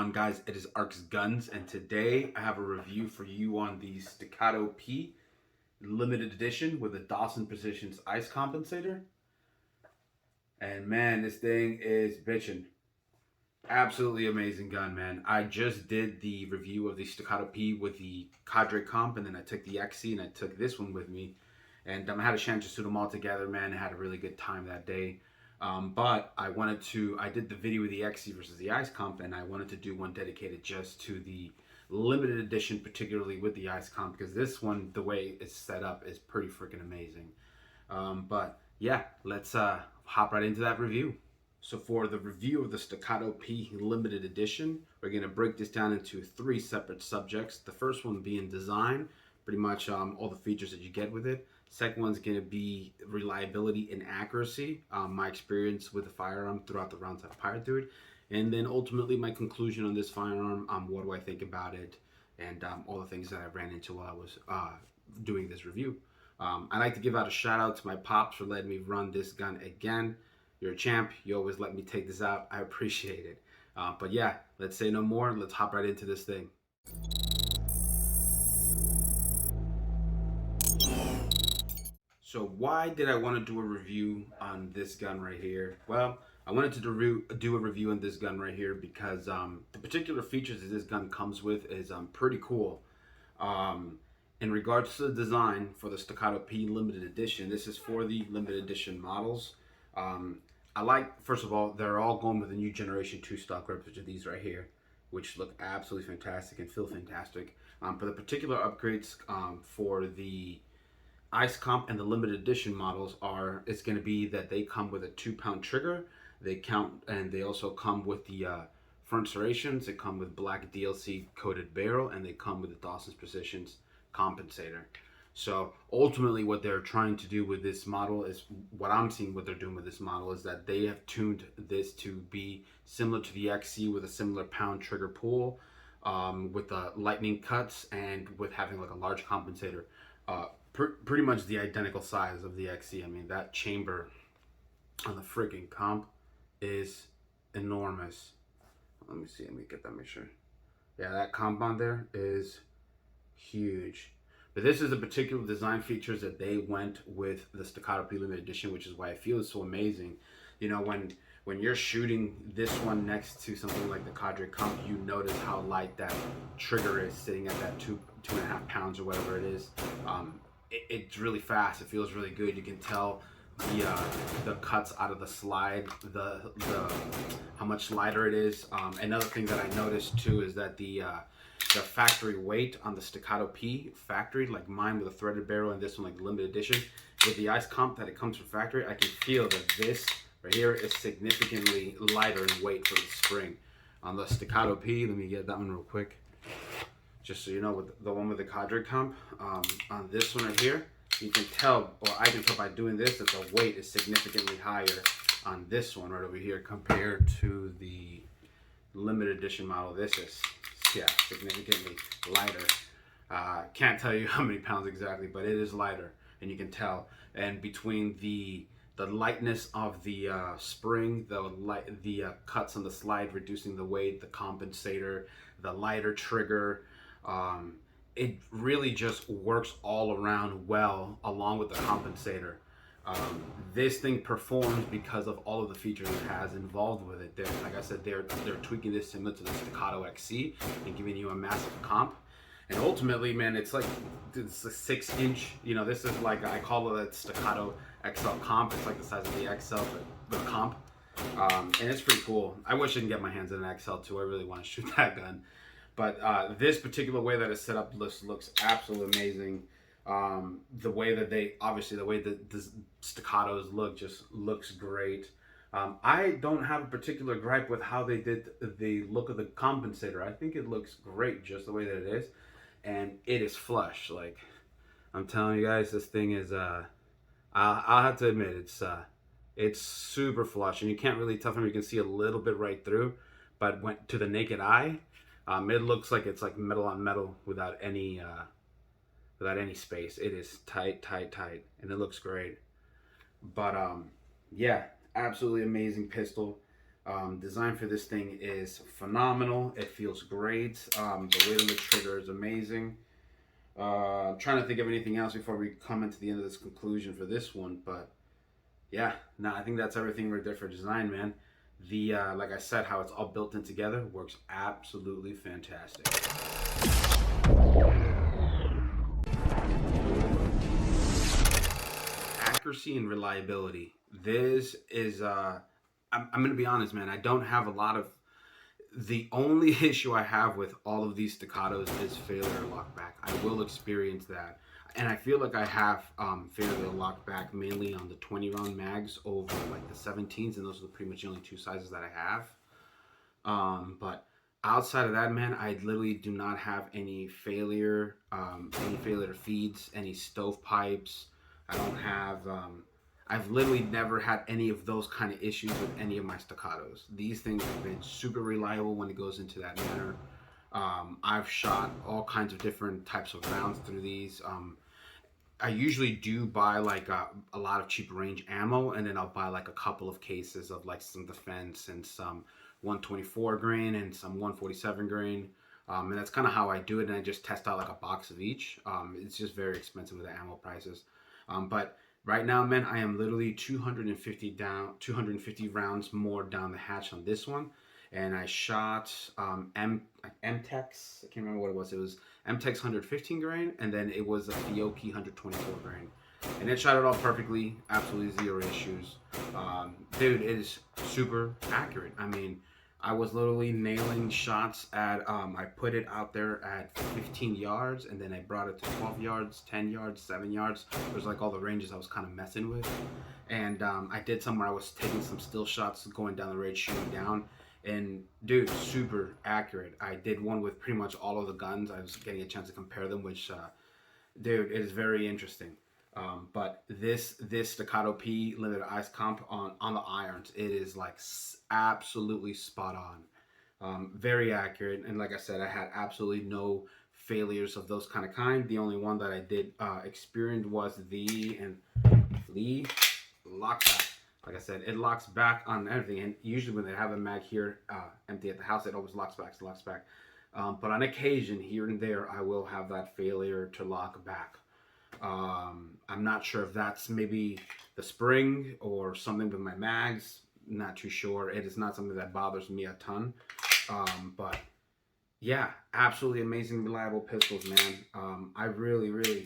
on, guys? It is Arc's Guns, and today I have a review for you on the Staccato P Limited Edition with a Dawson Precision's ice compensator. And man, this thing is bitchin'. Absolutely amazing gun, man. I just did the review of the Staccato P with the Cadre Comp, and then I took the XC and I took this one with me. And I had a chance to shoot them all together, man. I had a really good time that day. But I did the video with the XC versus the Ice Comp, and I wanted to do one dedicated just to the limited edition, particularly with the Ice Comp, because this one, the way it's set up, is pretty freaking amazing. But yeah, let's hop right into that review. So for the review of the Staccato P Limited Edition, we're going to break this down into three separate subjects. The first one being design, pretty much all the features that you get with it. Second one's going to be reliability and accuracy, my experience with the firearm throughout the rounds I've fired through it. And then ultimately my conclusion on this firearm, what do I think about it, and all the things that I ran into while I was doing this review. I'd like to give out a shout out to my pops for letting me run this gun again. You're a champ. You always let me take this out. I appreciate it. But yeah, let's say no more. Let's hop right into this thing. So why did I want to do a review on this gun right here? Well, I wanted to do a review on this gun right here because the particular features that this gun comes with is pretty cool. In regards to the design for the Staccato P Limited Edition, this is for the limited edition models. I like, first of all, they're all going with the new generation 2 stock ribs, which are these right here, which look absolutely fantastic and feel fantastic. For the particular upgrades for the Ice Comp and the limited edition models it's going to be that they come with a 2-pound trigger. They also come with the front serrations. They come with black DLC coated barrel, and they come with the Dawson's Precision's compensator. So ultimately what they're trying to do with this model is, what I'm seeing what they're doing with this model is that they have tuned this to be similar to the XC with a similar pound trigger pull, with the lightning cuts, and with having like a large compensator. Pretty much the identical size of the XC. I mean, that chamber on the freaking comp is enormous. Let me see, let me get that, make sure. Yeah, that comp on there is huge. But this is the particular design features that they went with the Staccato P Limited Edition, which is why I feel it's so amazing. You know, when you're shooting this one next to something like the Cadre Comp, you notice how light that trigger is, sitting at that 2.5 pounds or whatever it is. It's really fast. It feels really good. You can tell the cuts out of the slide, the how much lighter it is. Another thing that I noticed too is that the factory weight on the Staccato P factory, like mine with a threaded barrel and this one like limited edition, with the Ice Comp that it comes from factory, I can feel that this right here is significantly lighter in weight for the spring. On the Staccato P, let me get that one real quick, just so you know, with the one with the Cadre Comp, on this one right here, you can tell, or I can tell by doing this, that the weight is significantly higher on this one right over here compared to the limited edition model. This is, yeah, significantly lighter. Can't tell you how many pounds exactly, but it is lighter, and you can tell. And between the lightness of the spring, the cuts on the slide reducing the weight, the compensator, the lighter trigger, it really just works all around well along with the compensator. This thing performs because of all of the features it has involved with it. Like I said, they're tweaking this similar to the Staccato XC and giving you a massive comp. And ultimately, man, it's a 6-inch. You know, this is like, I call it a Staccato XL comp. It's like the size of the XL, but comp. And it's pretty cool. I wish I could get my hands on an XL too. I really want to shoot that gun. But this particular way that it's set up looks absolutely amazing. The way that the way that the staccatos look just looks great. I don't have a particular gripe with how they did the look of the compensator. I think it looks great just the way that it is, and it is flush. Like, I'm telling you guys, this thing is I'll have to admit, it's super flush, and you can't really tell from, you can see a little bit right through, but to the naked eye, it looks like it's like metal on metal without any space. It is tight, and it looks great. But yeah, absolutely amazing pistol. Design for this thing is phenomenal. It feels great. The weight on the trigger is amazing. I'm trying to think of anything else before we come into the end of this conclusion for this one, but yeah, no, I think that's everything right there for design, man. The like I said, how it's all built in together works absolutely fantastic. Accuracy and reliability. This is I'm gonna be honest, man. I don't have a lot of. The only issue I have with all of these staccatos is failure to lock back. I will experience that, and I feel like I have failure to lock back mainly on the 20 round mags over like the 17s, and those are pretty much the only two sizes that I have. But outside of that, man, I literally do not have any failure feeds, any stovepipes. I don't have. I've literally never had any of those kind of issues with any of my staccatos. These things have been super reliable when it goes into that manner. I've shot all kinds of different types of rounds through these. I usually do buy like a lot of cheap range ammo, and then I'll buy like a couple of cases of like some defense and some 124 grain and some 147 grain. And that's kind of how I do it. And I just test out like a box of each. It's just very expensive with the ammo prices. But right now, man, I am literally 250 rounds more down the hatch on this one. And I shot MTEX. I can't remember what it was. It was MTEX 115 grain, and then it was a Fiocchi 124 grain. And it shot it all perfectly, absolutely zero issues. Dude, it is super accurate. I mean, I was literally nailing shots at, I put it out there at 15 yards, and then I brought it to 12 yards, 10 yards, 7 yards. It was like all the ranges I was kind of messing with. And I did some where I was taking some still shots, going down the range, shooting down. And dude, super accurate. I did one with pretty much all of the guns. I was getting a chance to compare them, which, dude, it is very interesting. But this Staccato P Limited Ice Comp on the irons, it is like absolutely spot on. Very accurate, and like I said, I had absolutely no failures of those kind. The only one that I did experience was the lockback. Like I said, it locks back on everything, and usually when they have a mag here empty at the house, it always locks back. But on occasion, here and there, I will have that failure to lock back. I'm not sure if that's maybe the spring or something with my mags. Not too sure. It is not something that bothers me a ton. But yeah, absolutely amazing, reliable pistols, man. I really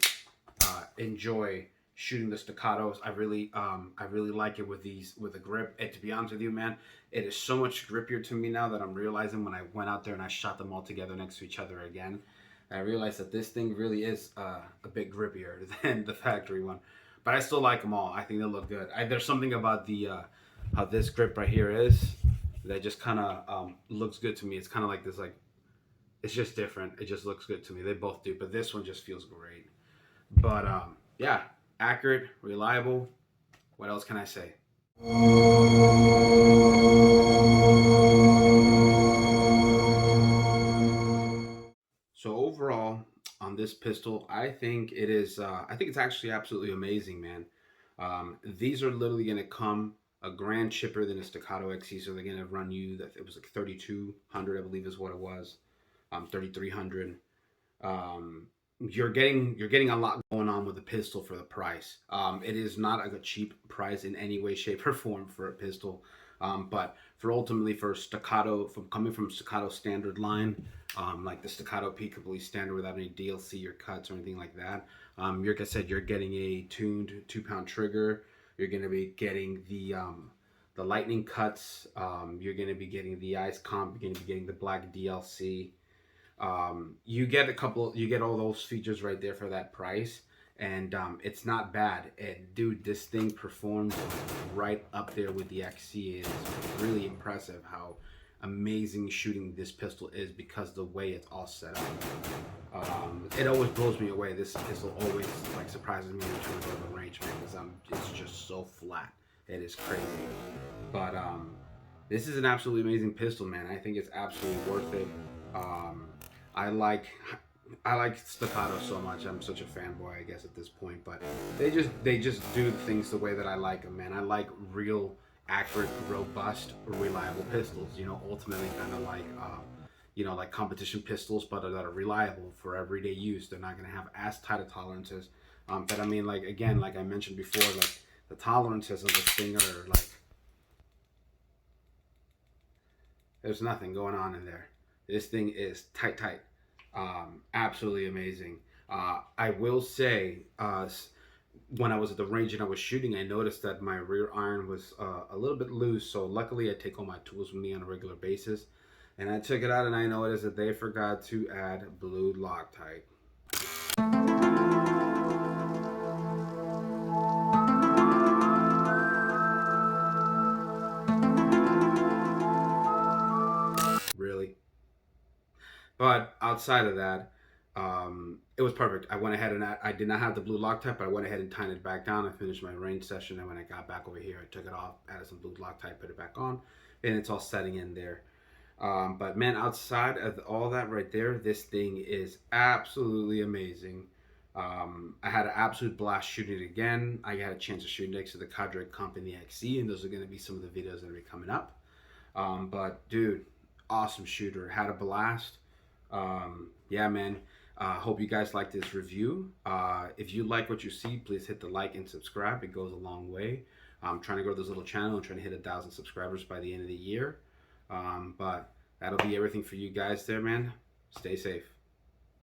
enjoy shooting the staccatos. I really like it with the grip. And to be honest with you, man, it is so much grippier to me now that I'm realizing when I went out there and I shot them all together next to each other again. I realized that this thing really is a bit grippier than the factory one, but I still like them all. I think they look good. There's something about the how this grip right here is that just kind of looks good to me. It's kind of like this, like it's just different. It just looks good to me. They both do, but this one just feels great. But yeah, accurate, reliable. What else can I say? So overall, on this pistol, I think it is. I think it's actually absolutely amazing, man. These are literally going to come a grand cheaper than a Staccato XC, so they're going to run you. That it was like 3,200, I believe, is what it was. 3,300. You're getting a lot going on with the pistol for the price. It is not like a cheap price in any way, shape, or form for a pistol. But for ultimately for Staccato, from coming from Staccato standard line, like the Staccato P completely standard without any DLC or cuts or anything like that. Like I said, you're getting a tuned 2-pound trigger. You're going to be getting the lightning cuts. You're going to be getting the ice comp. You're going to be getting the black DLC. You get all those features right there for that price, and it's not bad. And dude, this thing performs right up there with the XC. It's really impressive how amazing shooting this pistol is because the way it's all set up. It always blows me away. This pistol always like surprises me in terms of the range, man, because it's just so flat. It is crazy, but this is an absolutely amazing pistol, man. I think it's absolutely worth it. I like Staccato so much. I'm such a fanboy, I guess, at this point. But they just do things the way that I like them, man. I like real accurate, robust, reliable pistols. You know, ultimately kind of like like competition pistols, but that are reliable for everyday use. They're not going to have as tight of tolerances. But I mean, like again, like I mentioned before, like the tolerances of this thing are like there's nothing going on in there. This thing is tight, tight. Absolutely amazing. I will say, when I was at the range and I was shooting, I noticed that my rear iron was a little bit loose. So luckily, I take all my tools with me on a regular basis. And I took it out and I noticed that they forgot to add blue Loctite. Really? But outside of that, it was perfect. I went ahead and I did not have the blue Loctite, but I went ahead and tightened it back down. I finished my range session, and when I got back over here, I took it off, added some blue Loctite, put it back on, and it's all setting in there. But man, outside of all that right there, this thing is absolutely amazing. I had an absolute blast shooting it again. I had a chance to shoot next to the Cadre Company XC, and those are going to be some of the videos that are coming up. But dude, awesome shooter. Had a blast. Yeah, man. Hope you guys like this review. If you like what you see, please hit the like and subscribe. It goes a long way. I'm trying to grow this little channel and trying to hit 1,000 subscribers by the end of the year. But that'll be everything for you guys there, man. Stay safe.